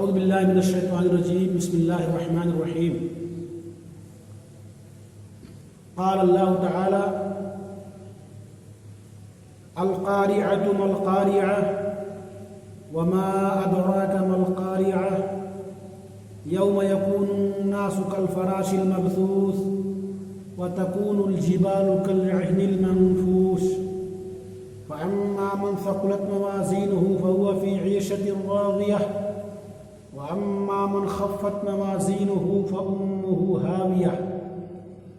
اعوذ باللہ من الشیطان الرجیم بسم اللہ الرحمن الرحیم قال اللہ تعالی القارعة ما القارعة وما أدراك ما القارعة يوم يكون الناس كالفراش المبثوث وتكون الجبال كالعهن المنفوش فأما من ثقلت موازينه فهو في عيشة راضية وأما من خفت موازينه فأمه هاوية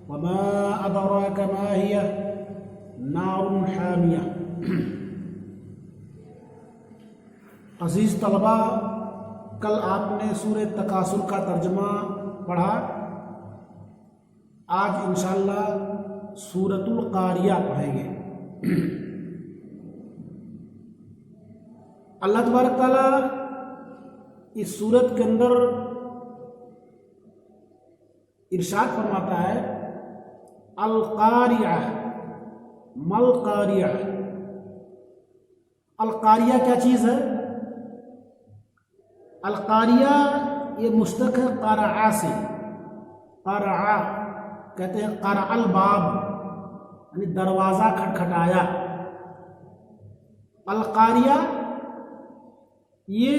وما أدراك ما هي نار حامية۔ عزیز طلبہ، کل آپ نے سورہ تکاثر کا ترجمہ پڑھا۔ آج انشاءاللہ سورۃ القاریہ پڑھیں گے۔ اللہ تبارک تعالیٰ اس سورت کے اندر ارشاد فرماتا ہے القاریہ مل قاریہ۔ القاریہ کیا چیز ہے؟ القاریہ یہ مشتق ہے قرع سے۔ قرع کہتے ہیں قرع الباب، یعنی دروازہ کھٹکھٹایا۔ القاریہ یہ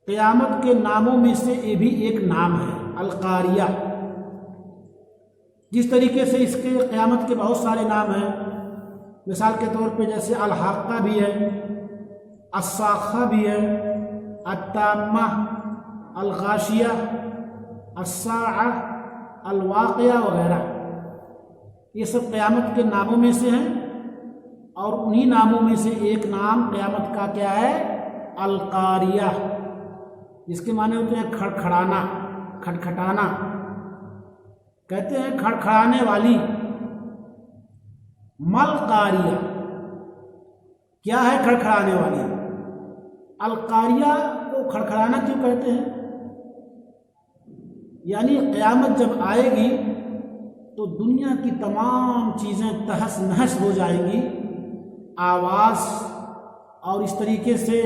قیامت کے ناموں میں سے یہ بھی ایک نام ہے، القاریہ۔ جس طریقے سے اس کے قیامت کے بہت سارے نام ہیں، مثال کے طور پہ جیسے الحاقہ بھی ہے، الصاخہ بھی ہے، التامہ، الغاشیہ، الساعہ، الواقعہ وغیرہ، یہ سب قیامت کے ناموں میں سے ہیں۔ اور انہی ناموں میں سے ایک نام قیامت کا کیا ہے؟ القاریہ، جس کے معنی ہوتے ہیں کھڑکھڑانا، کھٹکھٹانا۔ کہتے ہیں کھڑکھڑانے والی۔ مل قاریہ کیا ہے؟ کھڑکھڑانے والی۔ القاریہ کو کھڑکھڑانا کیوں کہتے ہیں؟ یعنی قیامت جب آئے گی تو دنیا کی تمام چیزیں تہس نہس ہو جائیں گی، آواز اور اس طریقے سے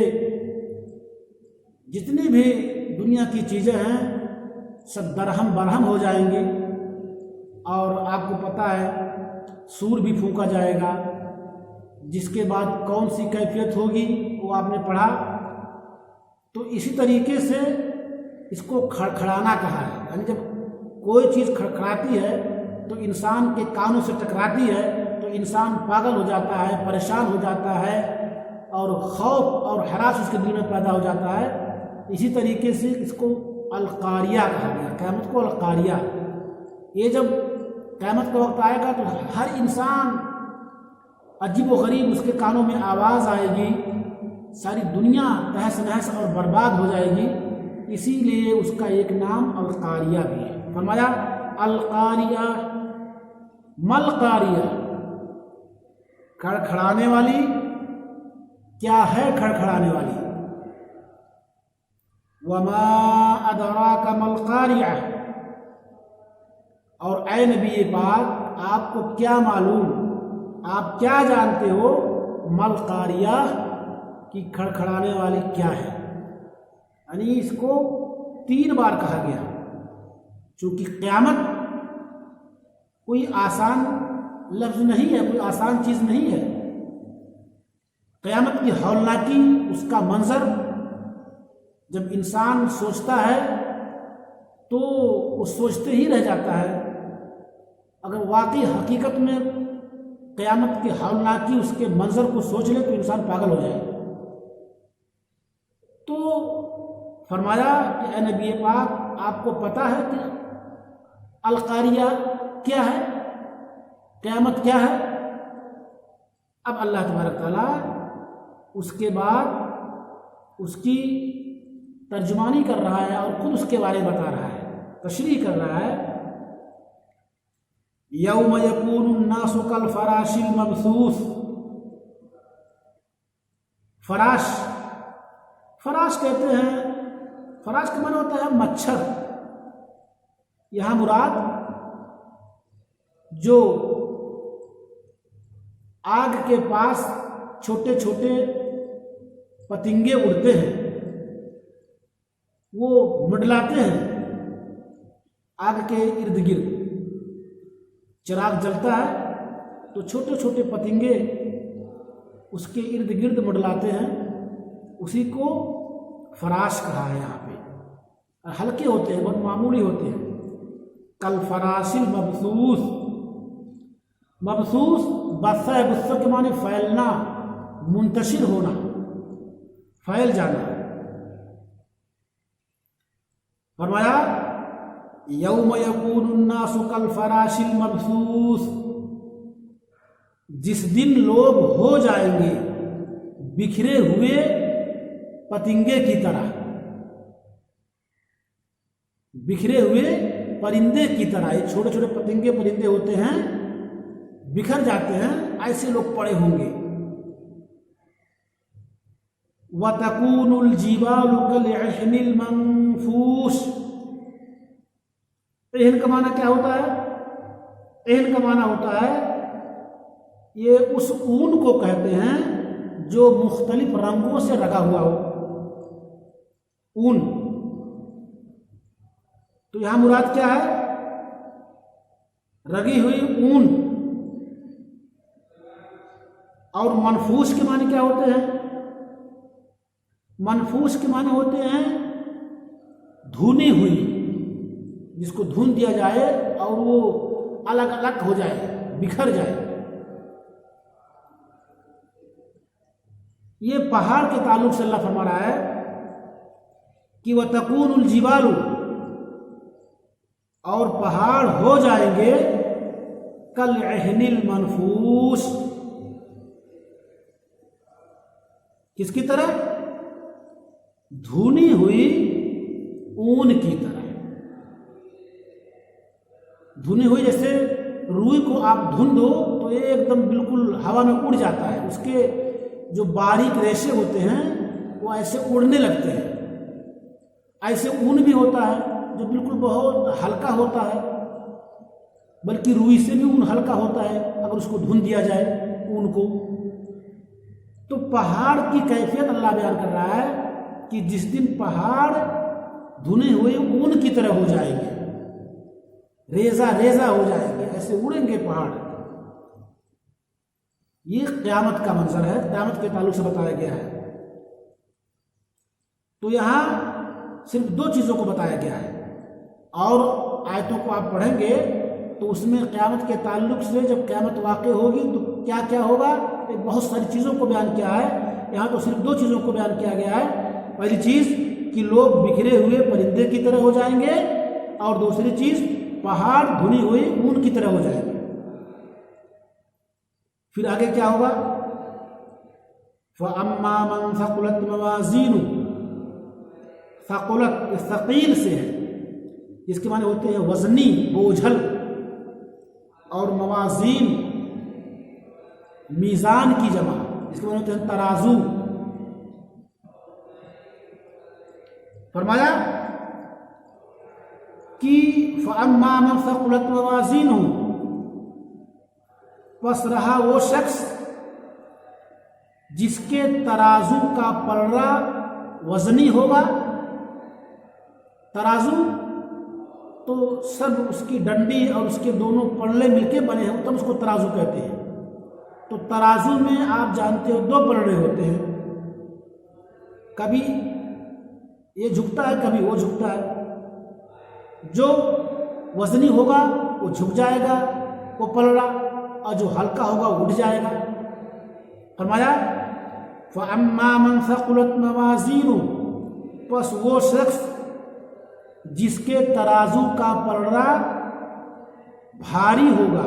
جتنی بھی دنیا کی چیزیں ہیں سب درہم برہم ہو جائیں گی۔ اور آپ کو پتہ ہے سور بھی پھونکا جائے گا، جس کے بعد کون سی کیفیت ہوگی وہ آپ نے پڑھا۔ تو اسی طریقے سے اس کو کھڑکھڑانا کہا ہے، یعنی جب کوئی چیز کھڑکھڑاتی ہے تو انسان کے کانوں سے ٹکراتی ہے تو انسان پاگل ہو جاتا ہے، پریشان ہو جاتا ہے، اور خوف اور ہراس اس کے دل میں پیدا ہو جاتا ہے۔ اسی طریقے سے اس کو القاریہ کہا گیا، قیامت کو القاریہ۔ یہ جب قیامت کا وقت آئے گا تو ہر انسان عجیب و غریب اس کے کانوں میں آواز آئے گی، ساری دنیا تہس نہس اور برباد ہو جائے گی۔ اسی لیے اس کا ایک نام القاریہ بھی ہے۔ فرمایا القاریہ مل قاریہ، کھڑکھڑانے والی کیا ہے؟ کھڑکھڑانے والی۔ وما ادراک ما القاریہ، اور اے نبی پاک آپ کو کیا معلوم، آپ کیا جانتے ہو ما القاریہ کی کھڑکھڑانے والی کیا ہے؟ یعنی اس کو 3 بار کہا گیا، چونکہ قیامت کوئی آسان لفظ نہیں ہے، کوئی آسان چیز نہیں ہے۔ قیامت کی ہولناکی، اس کا منظر جب انسان سوچتا ہے تو وہ سوچتے ہی رہ جاتا ہے۔ اگر واقعی حقیقت میں قیامت کی ہولناکی، اس کے منظر کو سوچ لے تو انسان پاگل ہو جائے۔ تو فرمایا کہ اے نبی پاک آپ کو پتہ ہے کہ القاریہ کیا ہے، قیامت کیا ہے؟ اب اللہ تبارک تعالیٰ اس کے بعد اس کی ترجمانی کر رہا ہے اور خود اس کے بارے میں بتا رہا ہے، تشریح کر رہا ہے۔ یوم یکون الناس کالفراش المبثوث۔ فراش، فراش کہتے ہیں، فراش کا معنی ہوتا ہے مچھر۔ یہاں مراد جو آگ کے پاس چھوٹے چھوٹے پتنگے اڑتے ہیں، وہ منڈلاتے ہیں آگ کے ارد گرد، چراغ جلتا ہے تو چھوٹے چھوٹے پتنگے اس کے ارد گرد منڈلاتے ہیں، اسی کو فراش کہا ہے یہاں پہ۔ ہلکے ہوتے ہیں، بہت معمولی ہوتے ہیں، کل فراش المبثوث۔ مبثوث بث ہے، بث کے معنی پھیلنا، منتشر ہونا، پھیل جانا۔ فرمایا یوم یکون الناس کالفراش المبثوث، جس دن لوگ ہو جائیں گے بکھرے ہوئے پتنگے کی طرح، بکھرے ہوئے پرندے کی طرح۔ یہ چھوٹے چھوٹے پتنگے پرندے ہوتے ہیں، بکھر جاتے ہیں، ایسے لوگ پڑے ہوں گے۔ وَتَكُونُ الْجِبَالُ كَالْعِهْنِ الْمَنفُوشِ۔ عہن کا معنی کیا ہوتا ہے؟ عہن کا معنی ہوتا ہے یہ اس اون کو کہتے ہیں جو مختلف رنگوں سے رنگا ہوا ہو، اون۔ تو یہاں مراد کیا ہے؟ رگی ہوئی اون۔ اور منفوش کے معنی کیا ہوتے ہیں؟ منفوش کے معنی ہوتے ہیں دھنی ہوئی، جس کو دھن دیا جائے اور وہ الگ الگ ہو جائے، بکھر جائے۔ یہ پہاڑ کے تعلق سے اللہ فرما رہا ہے کہ وَتَكُونُ الْجِبَالُ، اور پہاڑ ہو جائیں گے كَالْعِهْنِ الْمَنفُوشِ، کس کی طرح؟ دھنی ہوئی اون کی طرح۔ دھنی ہوئی، جیسے روئی کو آپ دھن دو تو یہ ایک دم بالکل ہوا میں اڑ جاتا ہے، اس کے جو باریک ریشے ہوتے ہیں وہ ایسے اڑنے لگتے ہیں۔ ایسے اون بھی ہوتا ہے جو بالکل بہت ہلکا ہوتا ہے، بلکہ روئی سے بھی اون ہلکا ہوتا ہے اگر اس کو دھن دیا جائے اون کو۔ تو پہاڑ کی کیفیت اللہ بیان کر رہا ہے کہ جس دن پہاڑ دھنے ہوئے اون کی طرح ہو جائیں گے، ریزہ ریزہ ہو جائیں گے، ایسے اڑیں گے پہاڑ۔ یہ قیامت کا منظر ہے، قیامت کے تعلق سے بتایا گیا ہے۔ تو یہاں صرف دو چیزوں کو بتایا گیا ہے، اور آیتوں کو آپ پڑھیں گے تو اس میں قیامت کے تعلق سے جب قیامت واقع ہوگی تو کیا کیا ہوگا، ایک بہت ساری چیزوں کو بیان کیا ہے۔ یہاں تو صرف دو چیزوں کو بیان کیا گیا ہے۔ پہلی چیز کہ لوگ بکھرے ہوئے پرندے کی طرح ہو جائیں گے، اور دوسری چیز پہاڑ دھنی ہوئی اون کی طرح ہو جائیں گے۔ پھر آگے کیا ہوگا؟ فَأَمَّا مَنْ ثَقُلَتْ مَوَازِينُهُ، ثقلت ثقیل سے ہے، جس کے معنی ہوتے ہیں وزنی، بوجھل، اور موازین میزان کی جمع، جس کے معنی ہوتے ہیں ترازو۔ فرمایا کہ فَأَمَّا مَنْ ثَقُلَتْ مَوَازِينُهُ، پس رہا وہ شخص جس کے ترازو کا پلڑا وزنی ہوگا۔ ترازو تو سب اس کی ڈنڈی اور اس کے دونوں پلڑے مل کے بنے ہیں، تب اس کو ترازو کہتے ہیں۔ تو ترازو میں آپ جانتے ہو دو پلڑے ہوتے ہیں، کبھی یہ جھکتا ہے کبھی وہ جھکتا ہے۔ جو وزنی ہوگا وہ جھک جائے گا وہ پلڑا، اور جو ہلکا ہوگا وہ اٹھ جائے گا۔ فرمایا فَأَمَّا مَنْ ثَقُلَتْ مَوَازِينُهُ، پس وہ شخص جس کے ترازو کا پلڑا بھاری ہوگا،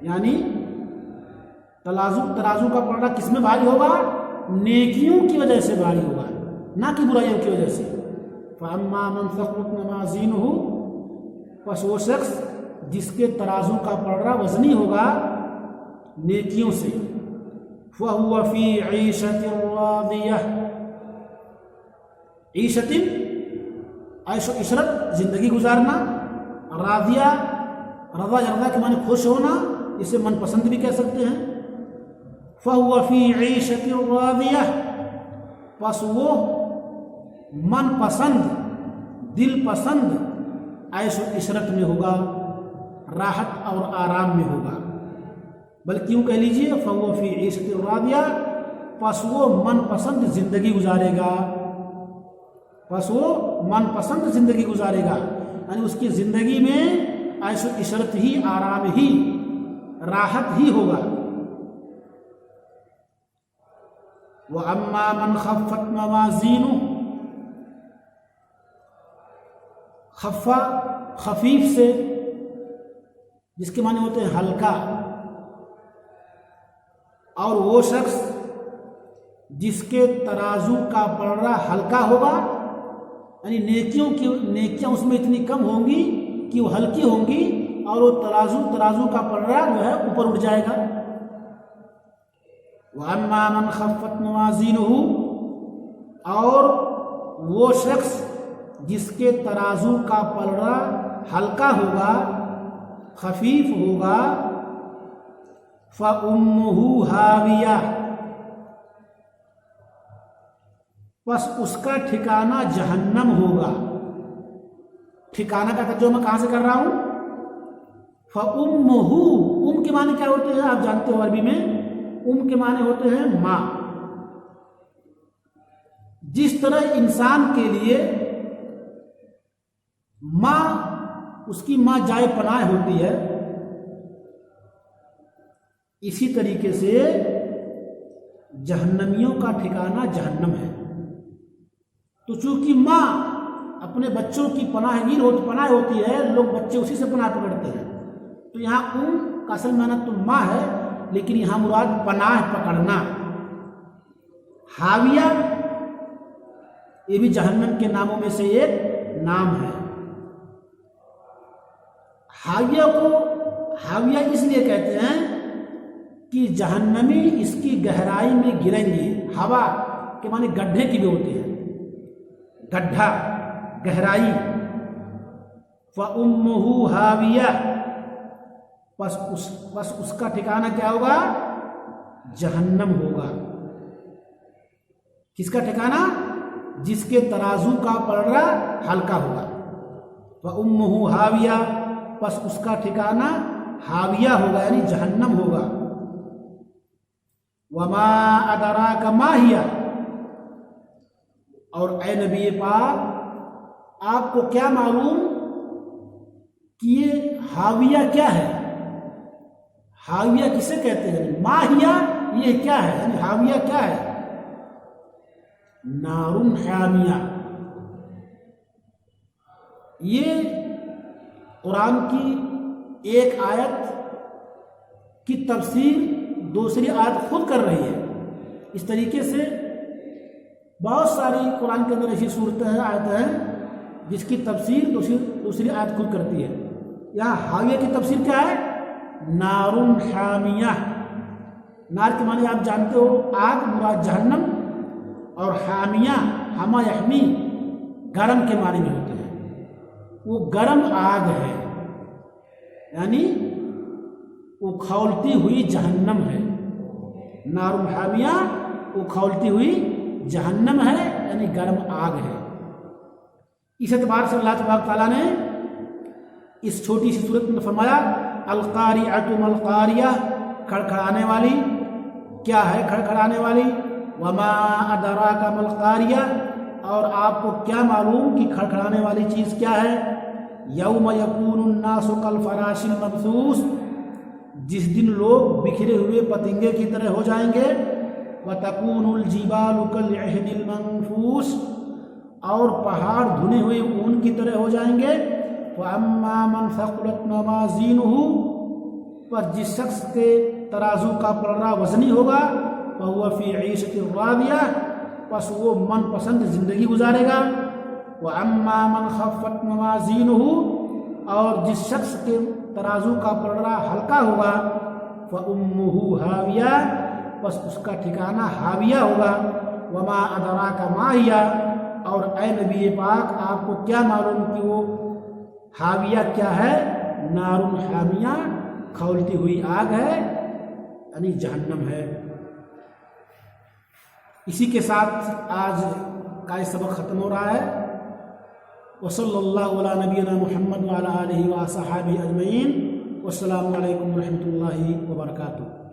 یعنی ترازو کا پلڑا کس میں بھاری ہوگا؟ نیکیوں کی وجہ سے بھاری ہوگا، نہ کہ برائیوں کی وجہ سے۔ فَأَمَّا مَنْ ثَقُلَتْ مَوَازِينُهُ، پس وہ شخص جس کے ترازو کا پلڑا وزنی ہوگا نیکیوں سے، فَهُوَ فِي عِيشَةٍ رَاضِيَةٍ، عیشت عیش و عشرت زندگی گزارنا، راضیہ رضا، رضا کے معنی خوش ہونا، اسے من پسند بھی کہہ سکتے ہیں۔ فَهُوَ فِي عِيشَةٍ رَاضِيَةٍ، پس وہ من پسند، دل پسند عیش و عشرت میں ہوگا، راحت اور آرام میں ہوگا۔ بلکہ یوں کہہ لیجئے فَهُوَ فِي عِيشَةٍ رَاضِيَةٍ، پس وہ من پسند زندگی گزارے گا، پس وہ من پسند زندگی گزارے گا، یعنی اس کی زندگی میں عیش و عشرت ہی، آرام ہی، راحت ہی ہوگا۔ وَأَمَّا مَنْ خَفَّتْ مَوَازِينُهُ، خفا خفیف سے، جس کے معنی ہوتے ہیں ہلکا، اور وہ شخص جس کے ترازو کا پلڑا ہلکا ہوگا، یعنی نیکیاں اس میں اتنی کم ہوں گی کہ وہ ہلکی ہوں گی، اور وہ ترازو کا پلڑا جو ہے اوپر اٹھ جائے گا۔ وَأَمَّا مَنْ خَفَّتْ مَوَازِينُهُ، اور وہ شخص جس کے ترازو کا پلڑا ہلکا ہوگا، خفیف ہوگا، فَأُمُّهُ هَاوِيَةٌ، پس اس کا ٹھکانہ جہنم ہوگا۔ ٹھکانہ کا ترجمہ کہاں سے کر رہا ہوں؟ فَأُمُّهُ، کے معنی کیا ہوتے ہیں آپ جانتے ہو عربی میں؟ کے معنی ہوتے ہیں ماں۔ جس طرح انسان کے لیے ماں، اس کی ماں جائے پناہ ہوتی ہے، اسی طریقے سے جہنمیوں کا ٹھکانہ جہنم ہے۔ تو چونکہ ماں اپنے بچوں کی پناہ ہوتی ہے، لوگ بچے اسی سے پناہ پکڑتے ہیں، تو یہاں کا اصل معنی تو ماں ہے، لیکن یہاں مراد پناہ پکڑنا۔ حاویہ، یہ بھی جہنم کے ناموں میں سے ایک نام ہے۔ حاویہ اس لیے کہتے ہیں کہ جہنمی اس کی گہرائی میں گریں گے۔ ہوا کے معنی گڈھے کی بھی ہوتی ہے، گڈھا، گہرائی۔ فَأُمُّهُ هَاوِيَةٌ، بس اس کا ٹھکانہ کیا ہوگا؟ جہنم ہوگا۔ کس کا ٹھکانہ؟ جس کے ترازو کا پلڑا ہلکا ہوگا۔ فَأُمُّهُ هَاوِيَةٌ، بس اس کا ٹھکانہ ہاویہ ہوگا، یعنی جہنم ہوگا۔ وَمَا أَدْرَاكَ مَا هِيَ، اور اے نبی پاک آپ کو کیا معلوم کہ یہ حاویہ کیا ہے؟ حاویہ کسے کہتے ہیں؟ ماہیہ، یہ کیا ہے؟ یعنی حاویہ کیا ہے؟ نارٌ حامیہ۔ یہ قرآن کی ایک آیت کی تفسیر دوسری آیت خود کر رہی ہے۔ اس طریقے سے بہت ساری قرآن کے اندر ایسی صورتیں ہیں، آیتیں ہیں جس کی تفسیر دوسری آیت خود کرتی ہے۔ یہاں حاویہ کی تفسیر کیا ہے؟ نار حامیہ۔ نار کے معنی آپ جانتے ہو، آگ، مراد جہنم، اور حامیہ، ہما یحمی، گرم کے معنی میں ہوتے ہیں۔ وہ گرم آگ ہے، یعنی وہ کھولتی ہوئی جہنم ہے۔ نار حامیہ، وہ کھولتی ہوئی جہنم ہے، یعنی گرم آگ ہے۔ اس اعتبار سے اللہ تبارک تعالیٰ نے اس چھوٹی سی صورت میں فرمایا القاریۃ ما القاریہ، کھڑکھڑانے والی کیا ہے؟ کھڑکھڑانے والی۔ وما ادراک ما القاریہ، اور آپ کو کیا معلوم کہ کھڑکھڑانے والی چیز کیا ہے؟ یوم یکون الناس کالفراش المبثوث، جس دن لوگ بکھرے ہوئے پتنگے کی طرح ہو جائیں گے۔ وتکون الجبال کالعہن المنفوش، اور پہاڑ دھنے ہوئے اون کی طرح ہو جائیں گے۔ فَأَمَّا مَنْ ثَقُلَتْ مَوَازِينُهُ، پر جس شخص کے ترازو کا پلڑا وزنی ہوگا، فَهُوَ فِي عِيشَةٍ رَاضِيَةٍ، پس وہ من پسند زندگی گزارے گا۔ وَأَمَّا مَنْ خَفَّتْ مَوَازِينُهُ، اور جس شخص کے ترازو کا پلڑا ہلکا ہوگا، فَأُمُّهُ هَاوِيَةٌ، پس اس کا ٹھکانہ حاویہ ہوگا۔ وَمَا أَدْرَاكَ مَا هِيَ، اور اے نبی پاک آپ کو کیا معلوم کہ وہ حاویہ کیا ہے؟ نار حامیہ، کھولتی ہوئی آگ ہے، یعنی جہنم ہے۔ اسی کے ساتھ آج کا یہ سبق ختم ہو رہا ہے۔ وصلی اللہ علی نبینا محمد وعلی آلہ وصحبہ اجمعین۔ والسلام علیکم ورحمۃ اللہ وبرکاتہ۔